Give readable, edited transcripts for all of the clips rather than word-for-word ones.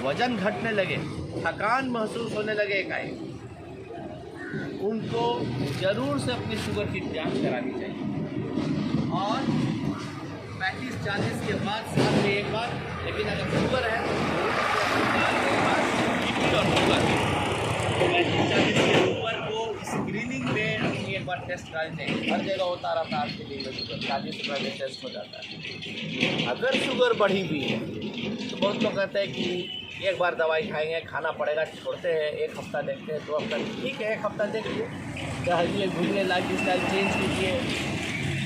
वजन घटने लगे, थकान महसूस होने लगे एकाएक, उनको ज़रूर से अपनी शुगर की जांच करानी चाहिए। और 35-40 के बाद साल में एक बार, लेकिन अगर शुगर है तो 35-40 के ऊपर को स्क्रीनिंग में अपनी एक बार टेस्ट करानी चाहिए। हर जगह होता रहता है आज के दिन में शुगर, शादी से पहले टेस्ट हो जाता है। अगर शुगर बढ़ी हुई है तो बहुत लोग कहते हैं कि एक बार दवाई खाएंगे, खाना पड़ेगा, छोड़ते हैं, 1 हफ्ता देखते हैं, 2 हफ्ता, ठीक है 1 हफ्ता देखिए, टहलिए, घूमिए, लाइफस्टाइल चेंज कीजिए,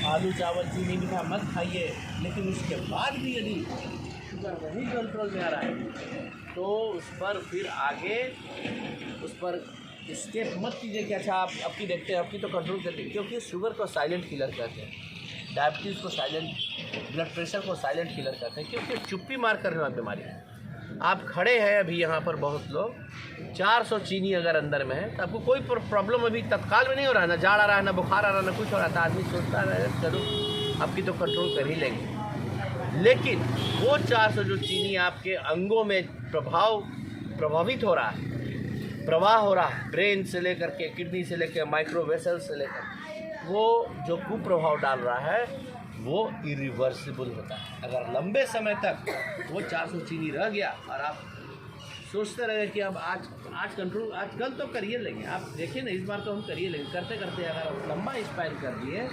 आलू चावल चीनी मीठा मत खाइए। लेकिन उसके बाद भी यदि शुगर वही कंट्रोल में आ रहा है तो उस पर फिर आगे उस पर स्टेप मत कीजिए कि अच्छा आप आपकी देखते हैं, आपकी तो कंट्रोल करते हैं, क्योंकि शुगर को साइलेंट किलर कहते हैं, डायबिटीज़ को साइलेंट, ब्लड प्रेशर को साइलेंट किलर कहते हैं, क्योंकि चुप्पी मार करने वाली बीमारी है। आप खड़े हैं अभी यहाँ पर बहुत लोग, 400 चीनी अगर अंदर में है तो आपको कोई प्रॉब्लम अभी तत्काल में नहीं हो रहा है, ना जाड़ आ रहा है, ना बुखार आ रहा है, ना कुछ हो रहा था। आदमी सोचता है चलो आपकी तो कंट्रोल कर ही लेंगे, लेकिन वो 400 जो चीनी आपके अंगों में प्रभावित हो रहा है, प्रवाह हो रहा है, ब्रेन से लेकर के किडनी से लेकर माइक्रो वेसल से लेकर, वो जो कुप्रभाव डाल रहा है वो इरिवर्सिबल होता है। अगर लंबे समय तक वो 400 चीनी रह गया और आप सोचते रहे कि अब आज कंट्रोल, आज कल तो करिए लेंगे, आप देखिए ना, इस बार तो हम करिए लेंगे, करते करते अगर आप लंबा स्पाइल कर दिए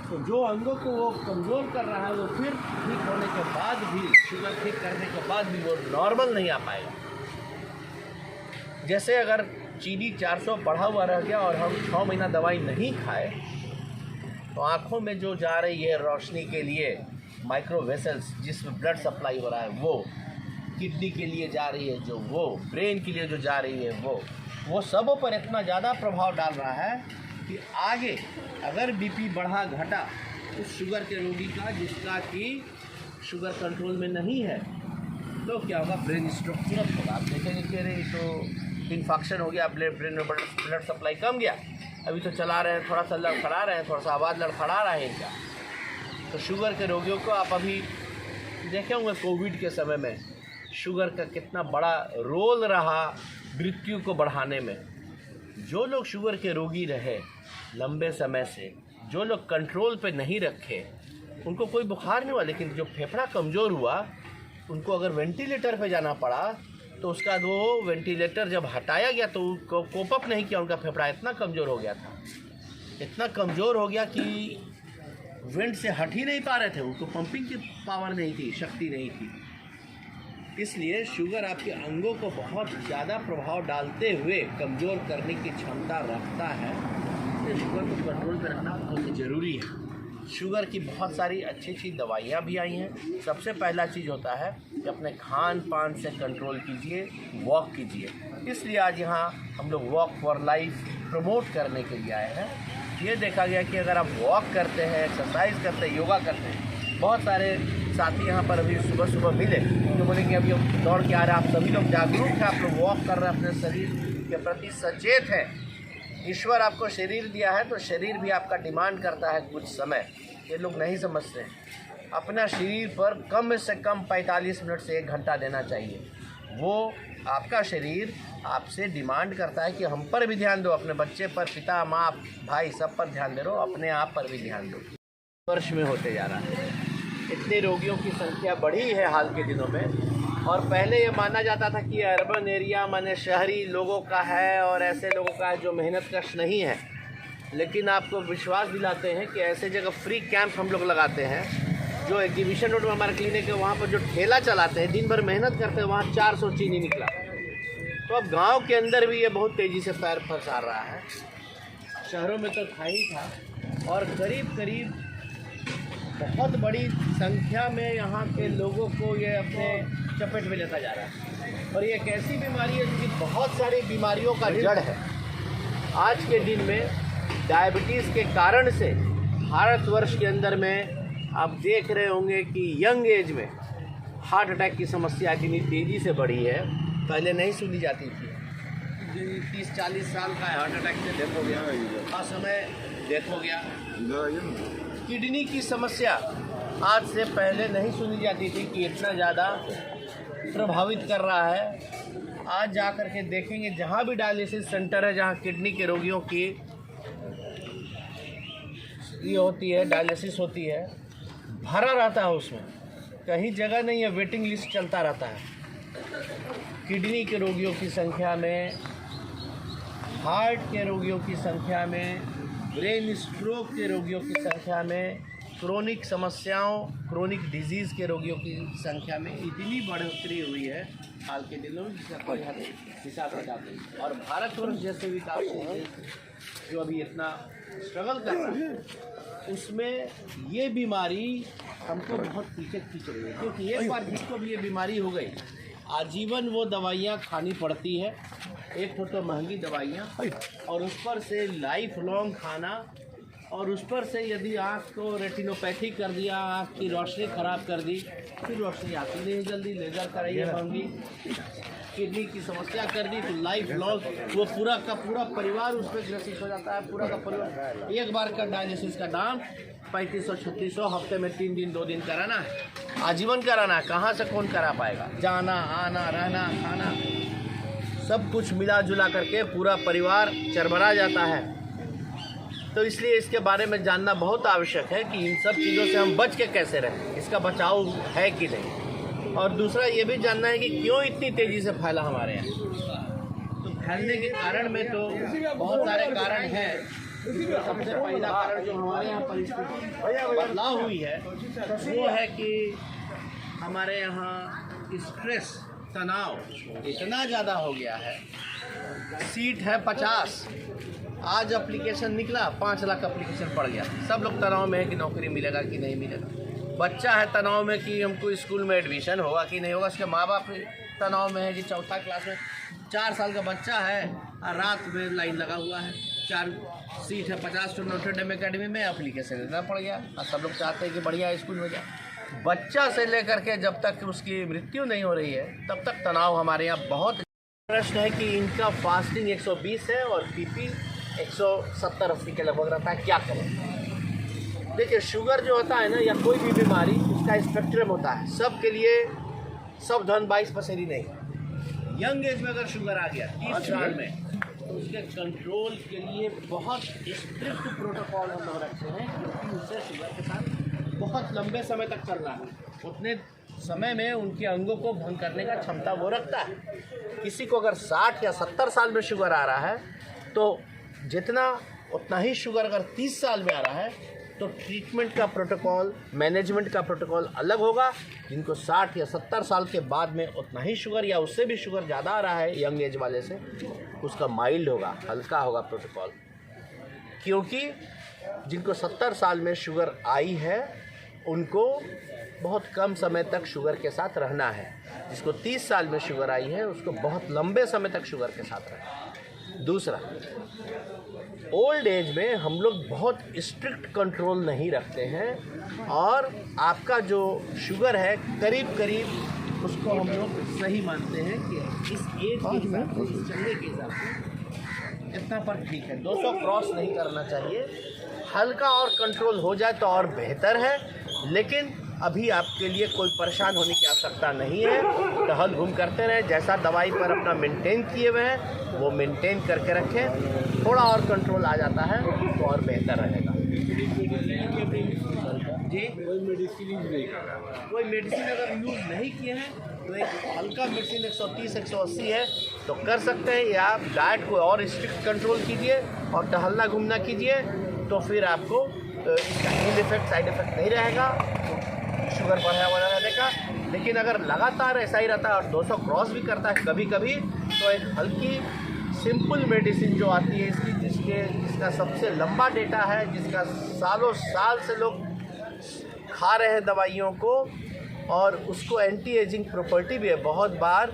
तो जो अंगों को वो कमज़ोर कर रहा है वो फिर ठीक होने के बाद भी, शुगर ठीक करने के बाद भी वो नॉर्मल नहीं आ पाएगा। जैसे अगर चीनी 400 बढ़ा हुआ रह गया और हम 6 महीना दवाई नहीं खाए तो आँखों में जो जा रही है रोशनी के लिए माइक्रो वेसल्स, जिसमें ब्लड सप्लाई हो रहा है वो, किडनी के लिए जा रही है जो, वो ब्रेन के लिए जो जा रही है वो सबों पर इतना ज़्यादा प्रभाव डाल रहा है कि आगे अगर बीपी बढ़ा घटा उस शुगर के रोगी का, जिसका कि शुगर कंट्रोल में नहीं है, तो क्या होगा, ब्रेन स्ट्रोक तुरंत होगा। आप देखेंगे कि अरे तो इन्फेक्शन हो गया, ब्रेन में ब्लड सप्लाई कम गया, अभी तो चला रहे हैं, थोड़ा सा लड़खड़ा रहे हैं, थोड़ा सा आवाज़ लड़खड़ा रहा है इनका। तो शुगर के रोगियों को आप अभी देखे होंगे कोविड के समय में शुगर का कितना बड़ा रोल रहा मृत्यु को बढ़ाने में। जो लोग शुगर के रोगी रहे लंबे समय से, जो लोग कंट्रोल पे नहीं रखे, उनको कोई बुखार नहीं हुआ, लेकिन जो फेफड़ा कमज़ोर हुआ उनको अगर वेंटिलेटर पे जाना पड़ा तो उसका वो वेंटिलेटर जब हटाया गया तो उनको कोप अप नहीं किया, उनका फेफड़ा इतना कमज़ोर हो गया था, इतना कमज़ोर हो गया कि वेंट से हट ही नहीं पा रहे थे, उनको पंपिंग की पावर नहीं थी, शक्ति नहीं थी। इसलिए शुगर आपके अंगों को बहुत ज़्यादा प्रभाव डालते हुए कमज़ोर करने की क्षमता रखता है। तो शुगर को कंट्रोल में रखना बहुत ज़रूरी है। शुगर की बहुत सारी अच्छी अच्छी दवाइयाँ भी आई हैं। सबसे पहला चीज़ होता है कि अपने खान पान से कंट्रोल कीजिए, वॉक कीजिए। इसलिए आज यहाँ हम लोग वॉक फॉर लाइफ प्रमोट करने के लिए आए हैं। ये देखा गया कि अगर आप वॉक करते हैं, एक्सरसाइज करते हैं, योगा करते हैं, बहुत सारे साथी यहाँ पर अभी सुबह सुबह मिले जो बोले कि अभी हम दौड़ के आ रहे हैं, आप सभी लोग जागरूक हैं, आप लोग वॉक कर रहे हैं, अपने शरीर के प्रति सचेत हैं। ईश्वर आपको शरीर दिया है तो शरीर भी आपका डिमांड करता है कुछ समय, ये लोग नहीं समझते हैं। अपना शरीर पर कम से कम 45 मिनट से 1 घंटा देना चाहिए। वो आपका शरीर आपसे डिमांड करता है कि हम पर भी ध्यान दो, अपने बच्चे पर, पिता माँ भाई सब पर ध्यान दे रहे हो, अपने आप पर भी ध्यान दो। वर्ष में होते जा रहा है, इतने रोगियों की संख्या बढ़ी है हाल के दिनों में। और पहले ये माना जाता था कि अर्बन एरिया माने शहरी लोगों का है और ऐसे लोगों का है जो मेहनत कश नहीं है। लेकिन आपको विश्वास दिलाते हैं कि ऐसे जगह फ्री कैंप हम लोग लगाते हैं। जो एग्जीबिशन रोड में हमारा क्लिनिक है वहाँ पर जो ठेला चलाते हैं, दिन भर मेहनत करते हैं, वहाँ 400 चीनी निकला। तो अब गांव के अंदर भी ये बहुत तेज़ी से पैर फंसा रहा है। शहरों में तो था ही था, और करीब करीब बहुत बड़ी संख्या में यहाँ के लोगों को ये अपने चपेट में लेता जा रहा है। और ये एक ऐसी बीमारी है जिसकी बहुत सारी बीमारियों का जड़ है। आज के दिन में डायबिटीज़ के कारण से भारतवर्ष के अंदर में आप देख रहे होंगे कि यंग एज में हार्ट अटैक की समस्या इतनी तेज़ी से बढ़ी है, पहले नहीं सुनी जाती थी। 30-40 साल का हार्ट अटैक से डेथ हो गया, समय डेथ हो गया। किडनी की समस्या आज से पहले नहीं सुनी जाती थी कि इतना ज़्यादा प्रभावित कर रहा है। आज जा कर के देखेंगे जहाँ भी डायलिसिस सेंटर है, जहाँ किडनी के रोगियों की ये होती है, डायलिसिस होती है, भरा रहता है। उसमें कहीं जगह नहीं है, वेटिंग लिस्ट चलता रहता है। किडनी के रोगियों की संख्या में, हार्ट के रोगियों की संख्या में, ब्रेन स्ट्रोक के रोगियों की संख्या में, क्रोनिक समस्याओं, क्रोनिक डिजीज़ के रोगियों की संख्या में इतनी बढ़ोतरी हुई है हाल के दिनों में, जिसका कोई हिसाब लगाते हैं। और भारतवर्ष जैसे विकासशील देश जो अभी इतना स्ट्रगल कर रहा है, उसमें ये बीमारी हमको बहुत पीछे खींच रही है। क्योंकि एक बार जिसको भी ये बीमारी हो गई, आजीवन वो दवाइयाँ खानी पड़ती है, एक तो महंगी दवाइयाँ, और उस पर से लाइफ लॉन्ग खाना, और उस पर से यदि आँख को रेटिनोपैथी कर दिया, आँख की रोशनी ख़राब कर दी, फिर रोशनी आती नहीं जल्दी, लेज़र कराइए महंगी, किडनी की समस्या कर दी तो लाइफ लॉन्ग वो पूरा का पूरा परिवार उस पर ग्रसित हो जाता है। पूरा का परिवार, एक बार का डायलिसिस का दाम 3500-3600, हफ्ते में 3 दिन 2 दिन कराना है, आजीवन कराना है। कहाँ से कौन करा पाएगा? जाना आना रहना खाना सब कुछ मिला जुला करके पूरा परिवार चरमरा जाता है। तो इसलिए इसके बारे में जानना बहुत आवश्यक है कि इन सब चीज़ों से हम बच के कैसे रहें, इसका बचाव है कि नहीं। और दूसरा ये भी जानना है कि क्यों इतनी तेज़ी से फैला हमारे यहाँ। तो फैलने के कारण में तो बहुत सारे कारण हैं। सबसे पहला कारण जो हमारे यहाँ परिस्थिति बदलाव हुई है वो है कि हमारे यहाँ स्ट्रेस, तनाव इतना ज़्यादा हो गया है। सीट है 50, आज एप्लीकेशन निकला, 5 लाख एप्लीकेशन पड़ गया। सब लोग तनाव में है कि नौकरी मिलेगा कि नहीं मिलेगा। बच्चा है तनाव में कि हमको स्कूल में एडमिशन होगा कि नहीं होगा। उसके माँ बाप तनाव में है कि 4th क्लास में 4 साल का बच्चा है और रात में लाइन लगा हुआ है। 4 सीट है 50 तो नोटर डेम अकेडमी में एप्लीकेशन देना पड़ गया। और सब लोग चाहते हैं कि बढ़िया स्कूल में जाए। बच्चा से लेकर के जब तक उसकी मृत्यु नहीं हो रही है तब तक तनाव हमारे यहाँ बहुत। प्रश्न है कि इनका फास्टिंग 120 है और बीपी 170-80 के लगभग रहता है, क्या करें? देखिए, शुगर जो होता है ना, या कोई भी बीमारी, उसका स्पेक्ट्रम होता है। सब के लिए सब धन 22 पसेरी नहीं। यंग एज में अगर शुगर आ गया 30 साल में, तो उसके कंट्रोल के लिए बहुत स्ट्रिक्ट प्रोटोकॉल हम लोग रखते हैं, क्योंकि उससे शुगर के साथ बहुत लंबे समय तक चलना है। उतने समय में उनके अंगों को भंग करने का क्षमता वो रखता है। किसी को अगर 60 या 70 साल में शुगर आ रहा है तो जितना उतना ही शुगर अगर 30 साल में आ रहा है तो ट्रीटमेंट का प्रोटोकॉल, मैनेजमेंट का प्रोटोकॉल अलग होगा। जिनको 60 या 70 साल के बाद में उतना ही शुगर या उससे भी शुगर ज़्यादा आ रहा है यंग एज वाले से, उसका माइल्ड होगा, हल्का होगा प्रोटोकॉल। क्योंकि जिनको 70 साल में शुगर आई है उनको बहुत कम समय तक शुगर के साथ रहना है। जिसको 30 साल में शुगर आई है उसको बहुत लंबे समय तक शुगर के साथ रहना है। दूसरा, ओल्ड एज में हम लोग बहुत स्ट्रिक्ट कंट्रोल नहीं रखते हैं और आपका जो शुगर है करीब करीब उसको हम लोग सही मानते हैं कि इस एज के हिसाब से, इस चलने के हिसाब से इतना पर ठीक है। 200 क्रॉस नहीं करना चाहिए। हल्का और कंट्रोल हो जाए तो और बेहतर है, लेकिन अभी आपके लिए कोई परेशान होने की आवश्यकता नहीं है। टहल घूम करते रहें, जैसा दवाई पर अपना मेंटेन किए हुए हैं वो मेंटेन करके रखें। थोड़ा और कंट्रोल आ जाता है तो और बेहतर रहेगा। जी, कोई मेडिसिन अगर यूज़ नहीं किए हैं तो एक हल्का मेडिसिन 130-180 है तो कर सकते हैं, या आप डाइट को और स्ट्रिक्ट कंट्रोल कीजिए और टहलना घूमना कीजिए, तो फिर आपको इसका साइड इफेक्ट नहीं रहेगा शुगर बढ़ा हुआ रहने का। लेकिन अगर लगातार ऐसा ही रहता है और 200 क्रॉस भी करता है कभी कभी, तो एक हल्की सिंपल मेडिसिन जो आती है जिसका सबसे लंबा डेटा है, जिसका सालों साल से लोग खा रहे हैं दवाइयों को, और उसको एंटी एजिंग प्रॉपर्टी भी है। बहुत बार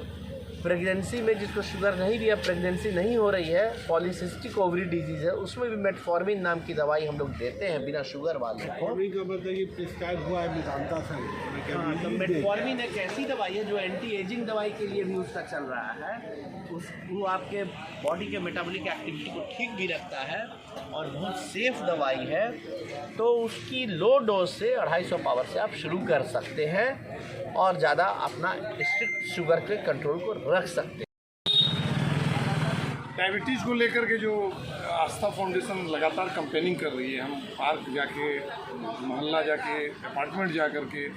प्रेगनेंसी में जिसको शुगर नहीं भी है, प्रेगनेंसी नहीं हो रही है, पॉलीसिस्टिक ओवरी डिजीज़ है, उसमें भी मेटफॉर्मिन नाम की दवाई हम लोग देते हैं बिना शुगर वालों को। प्रिस्क्राइब हुआ है मेदांता से। हाँ, तो मेटफॉर्मिन एक ऐसी दवाई है जो एंटी एजिंग दवाई के लिए भी उसका चल रहा है। वो आपके बॉडी के मेटाबॉलिक एक्टिविटी को ठीक भी रखता है और बहुत सेफ दवाई है। तो उसकी लो डोज से 250 पावर से आप शुरू कर सकते हैं और ज़्यादा अपना स्ट्रिक्ट शुगर के कंट्रोल को रख सकते हैं। डायबिटीज़ को लेकर के जो आस्था फाउंडेशन लगातार कैंपेनिंग कर रही है, हम पार्क जाके, मोहल्ला जाके, अपार्टमेंट जा कर के,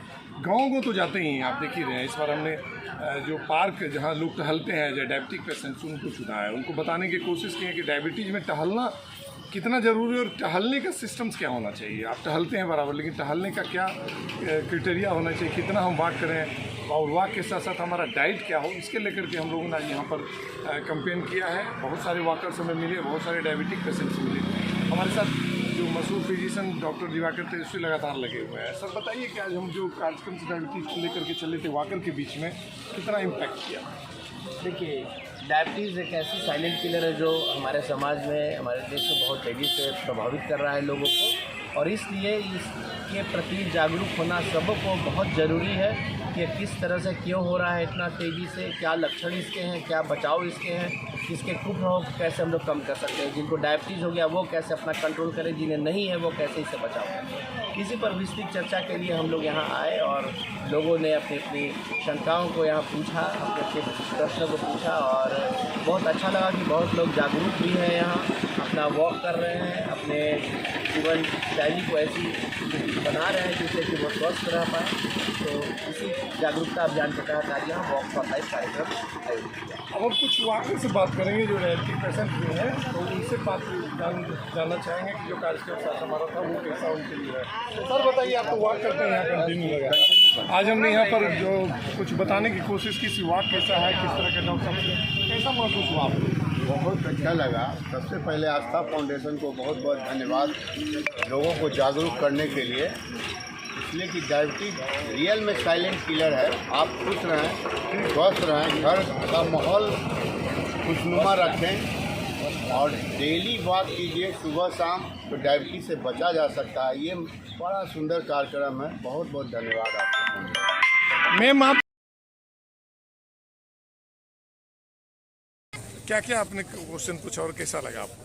गाँव को तो जाते ही हैं, आप देख ही रहे हैं। इस बार हमने जो पार्क जहाँ लोग टहलते हैं, जो डायबिटिक पेशेंट्स, उनको चुना है, उनको बताने की कोशिश की है कि डायबिटीज़ में टहलना कितना ज़रूरी है और टहलने का सिस्टम्स क्या होना चाहिए। आप टहलते हैं बराबर, लेकिन टहलने का क्या क्राइटेरिया होना चाहिए, कितना हम वॉक करें और वॉक के साथ साथ हमारा डाइट क्या हो, इसके लेकर के हम लोगों ने आज यहाँ पर कैंपेन किया है। बहुत सारे वॉकर्स हमें मिले, बहुत सारे डायबिटिक पेशेंट्स मिले। हमारे साथ जो मशहूर फिजिशियन डॉक्टर दिवाकर तेजस्वी लगातार लगे हुए हैं। सर बताइए कि आज हम जो कार्यक्रम से डायबिटीज़ को लेकर के चले थे वॉकर के बीच में, कितना इम्पैक्ट किया? देखिए, डायबिटीज़ एक ऐसी साइलेंट किलर है जो हमारे समाज में, हमारे देश में बहुत तेज़ी से प्रभावित कर रहा है लोगों को, और इसलिए इसके प्रति जागरूक होना सबको बहुत ज़रूरी है कि किस तरह से क्यों हो रहा है इतना तेज़ी से, क्या लक्षण इसके हैं, क्या बचाव इसके हैं, इसके कुप्रभाव कैसे हम लोग कम कर सकते हैं। जिनको डायबिटीज़ हो गया वो कैसे अपना कंट्रोल करें, जिन्हें नहीं है वो कैसे इससे बचाव करें। इसी पर विस्तृत चर्चा के लिए हम लोग यहाँ आए और लोगों ने अपनी अपनी शंकाओं को यहाँ पूछा, अपने अपने प्रश्नों को पूछा, और बहुत अच्छा लगा कि बहुत लोग जागरूक भी हैं, यहाँ अपना वॉक कर रहे हैं, अपने जीवन शैली को ऐसी बना रहे हैं जिससे कि वो स्वस्थ रह पाए। तो इसी जागरूकता अभियान के तहत आज यहाँ वॉक फॉर लाइफ कार्यक्रम आयोजित किया। अब हम कुछ वाकई से बात करेंगे जो डायबिटिक पेशेंट भी हैं, तो उनसे बात जानना चाहेंगे कि जो कार्यक्रम साथ हमारा था वो कैसा उनके लिए है। सर बताइए, आप तो वॉक करते हैं, यहाँ कंटिन्यू लगा। आज हमने यहाँ पर जो कुछ बताने की कोशिश की, वॉक कैसा है, किस तरह के डॉक्टर से कैसा महसूस हुआ आपको? बहुत अच्छा लगा। सबसे पहले आस्था फाउंडेशन को बहुत बहुत धन्यवाद लोगों को जागरूक करने के लिए, इसलिए कि डायबिटीज रियल में साइलेंट किलर है। आप खुश रहें, स्वस्थ रहें, घर का माहौल खुशनुमा रखें और डेली वॉक कीजिए सुबह शाम, तो डायबिटीज से बचा जा सकता है। ये बड़ा सुंदर कार्यक्रम है। बहुत बहुत धन्यवाद आपको। मैम, आप क्या क्या आपने क्वेश्चन पूछा और कैसा लगा आपको?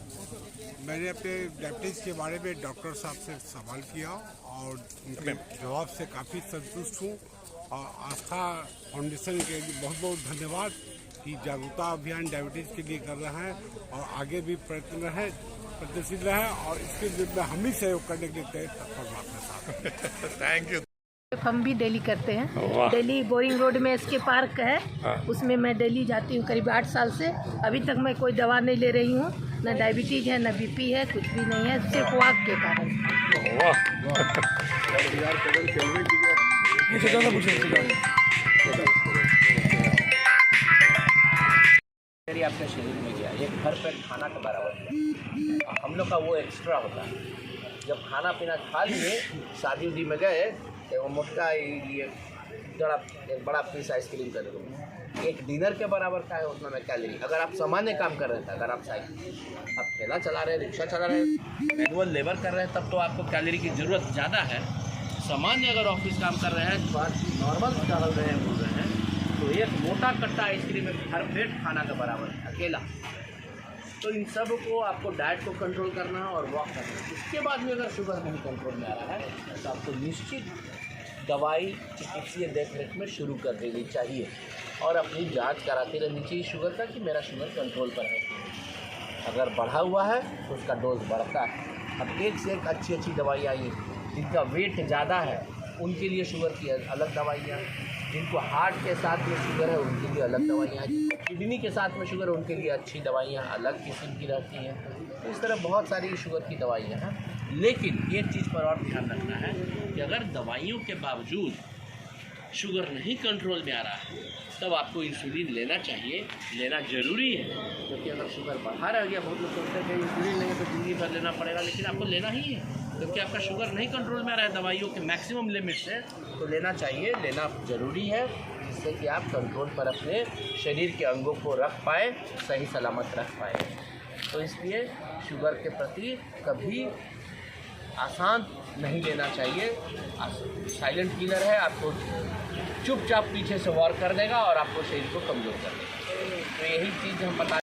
मैंने अपने डायबिटीज़ के बारे में डॉक्टर साहब से सवाल किया और उनके जवाब से काफ़ी संतुष्ट हूँ। और आस्था फाउंडेशन के लिए बहुत बहुत धन्यवाद कि जागरूकता अभियान डायबिटीज़ के लिए कर रहा है और आगे भी प्रयत्नशील रहे और इसके लिए हम ही सहयोग करने के लिए तत्पर आपके साथ। Thank you. हम भी डेली करते हैं। डेली बोरिंग रोड में एसके पार्क है, उसमें मैं डेली जाती हूँ करीब 8 साल से। अभी तक मैं कोई दवा नहीं ले रही हूँ, न डायबिटीज है, न बीपी है, कुछ भी नहीं है, सिर्फ वॉक के कारण। आपके शरीर में गया, एक भर पेट खाना के बराबर है। हम लोग का वो एक्स्ट्रा होता है। जब खाना पीना खा लिए, शादी उदी में गए, तो वो मोटका ये एक बड़ा पीस आइसक्रीम कर दो, एक डिनर के बराबर का है उतना में कैलोरी। अगर आप सामान्य काम कर रहे थे, अगर आप ठेला चला रहे हैं, रिक्शा चला रहे हैं, मैनुअल लेबर कर रहे हैं, तब तो आपको कैलोरी की ज़रूरत ज़्यादा है। सामान्य अगर ऑफिस काम कर रहे हैं, नॉर्मल टहल रहे हैं, घूम रहे हैं, तो एक मोटा कट्टा आइसक्रीम में हर पेट खाना के बराबर है अकेला। तो इन सब को आपको डाइट को कंट्रोल करना है और वॉक करना है। इसके बाद में अगर शुगर नहीं कंट्रोल में आ रहा है तो आपको निश्चित दवाई चिकित्सीय देखरेख में शुरू कर देनी चाहिए और अपनी जांच कराती रहनी चाहिए शुगर का कि मेरा शुगर कंट्रोल पर है। अगर बढ़ा हुआ है तो उसका डोज बढ़ता है। अब एक से एक अच्छी अच्छी दवाइयाँ आई, जिनका वेट ज़्यादा है उनके लिए शुगर की अलग दवाइयाँ, जिनको हार्ट के साथ में शुगर है उनके लिए अलग दवाइयाँ, किडनी के साथ में शुगर उनके लिए अच्छी दवाइयाँ अलग किस्म की रहती हैं। तो इस तरह बहुत सारी शुगर की दवाइयाँ हैं। लेकिन एक चीज़ पर और ध्यान रखना है कि अगर दवाइयों के बावजूद शुगर नहीं कंट्रोल में आ रहा है तब आपको इंसुलिन लेना चाहिए, लेना ज़रूरी है। क्योंकि अगर शुगर बढ़ा रह गया, बहुत लोग सोचते हैं कि इंसुलिन लेंगे तो ज़िंदगी भर लेना पड़ेगा, लेकिन आपको लेना ही है। क्योंकि आपका शुगर नहीं कंट्रोल में आ रहा है दवाइयों के मैक्सिमम लिमिट से, तो लेना चाहिए, लेना ज़रूरी है, जिससे कि आप कंट्रोल पर अपने शरीर के अंगों को रख पाए, सही सलामत रख पाए। तो इसलिए शुगर के प्रति कभी आसान नहीं लेना चाहिए। साइलेंट किलर है, आपको चुपचाप पीछे से वार कर देगा और आपको शरीर को कमज़ोर कर देगा। तो यही चीज़ हम बता